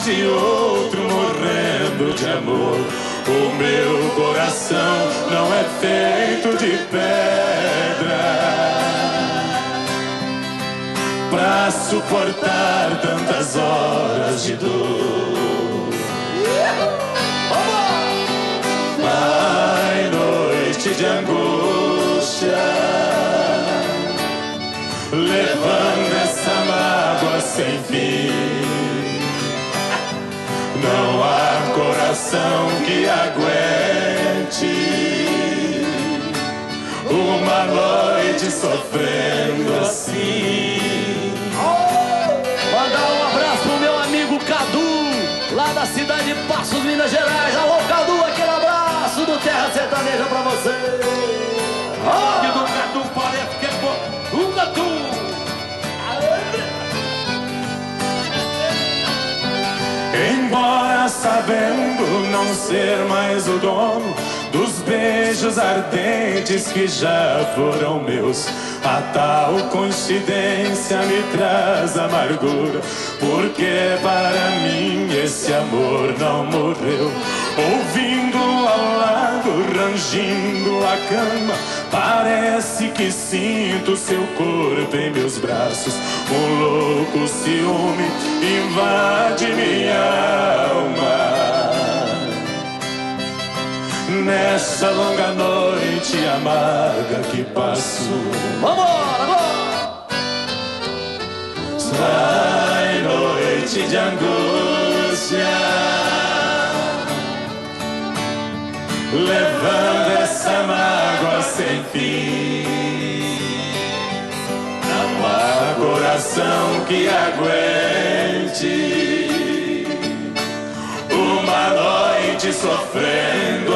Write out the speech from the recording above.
atrás de outro, morrendo de amor. O meu coração não é feito de pedra pra suportar tantas horas de dor. Vai, noite de angústia, levando essa mágoa sem fim. Não há coração que aguente uma noite sofrendo assim. Mandar um abraço pro meu amigo Cadu, lá da cidade de Passos, Minas Gerais. Alô, Cadu, aquele abraço do Terra Sertaneja pra você. E do Cadu parece que é bom. O Cadu! Embora sabendo não ser mais o dono dos beijos ardentes que já foram meus, a tal coincidência me traz amargura, porque para mim esse amor não morreu. Ouvindo ao lado, rangindo a cama, parece que sinto seu corpo em meus braços. Um louco ciúme invade minha alma nessa longa noite amarga que passo. Vambora, vambora! Sai, noite de angústia, levando essa mágoa sem fim. Não há coração que aguente uma noite sofrendo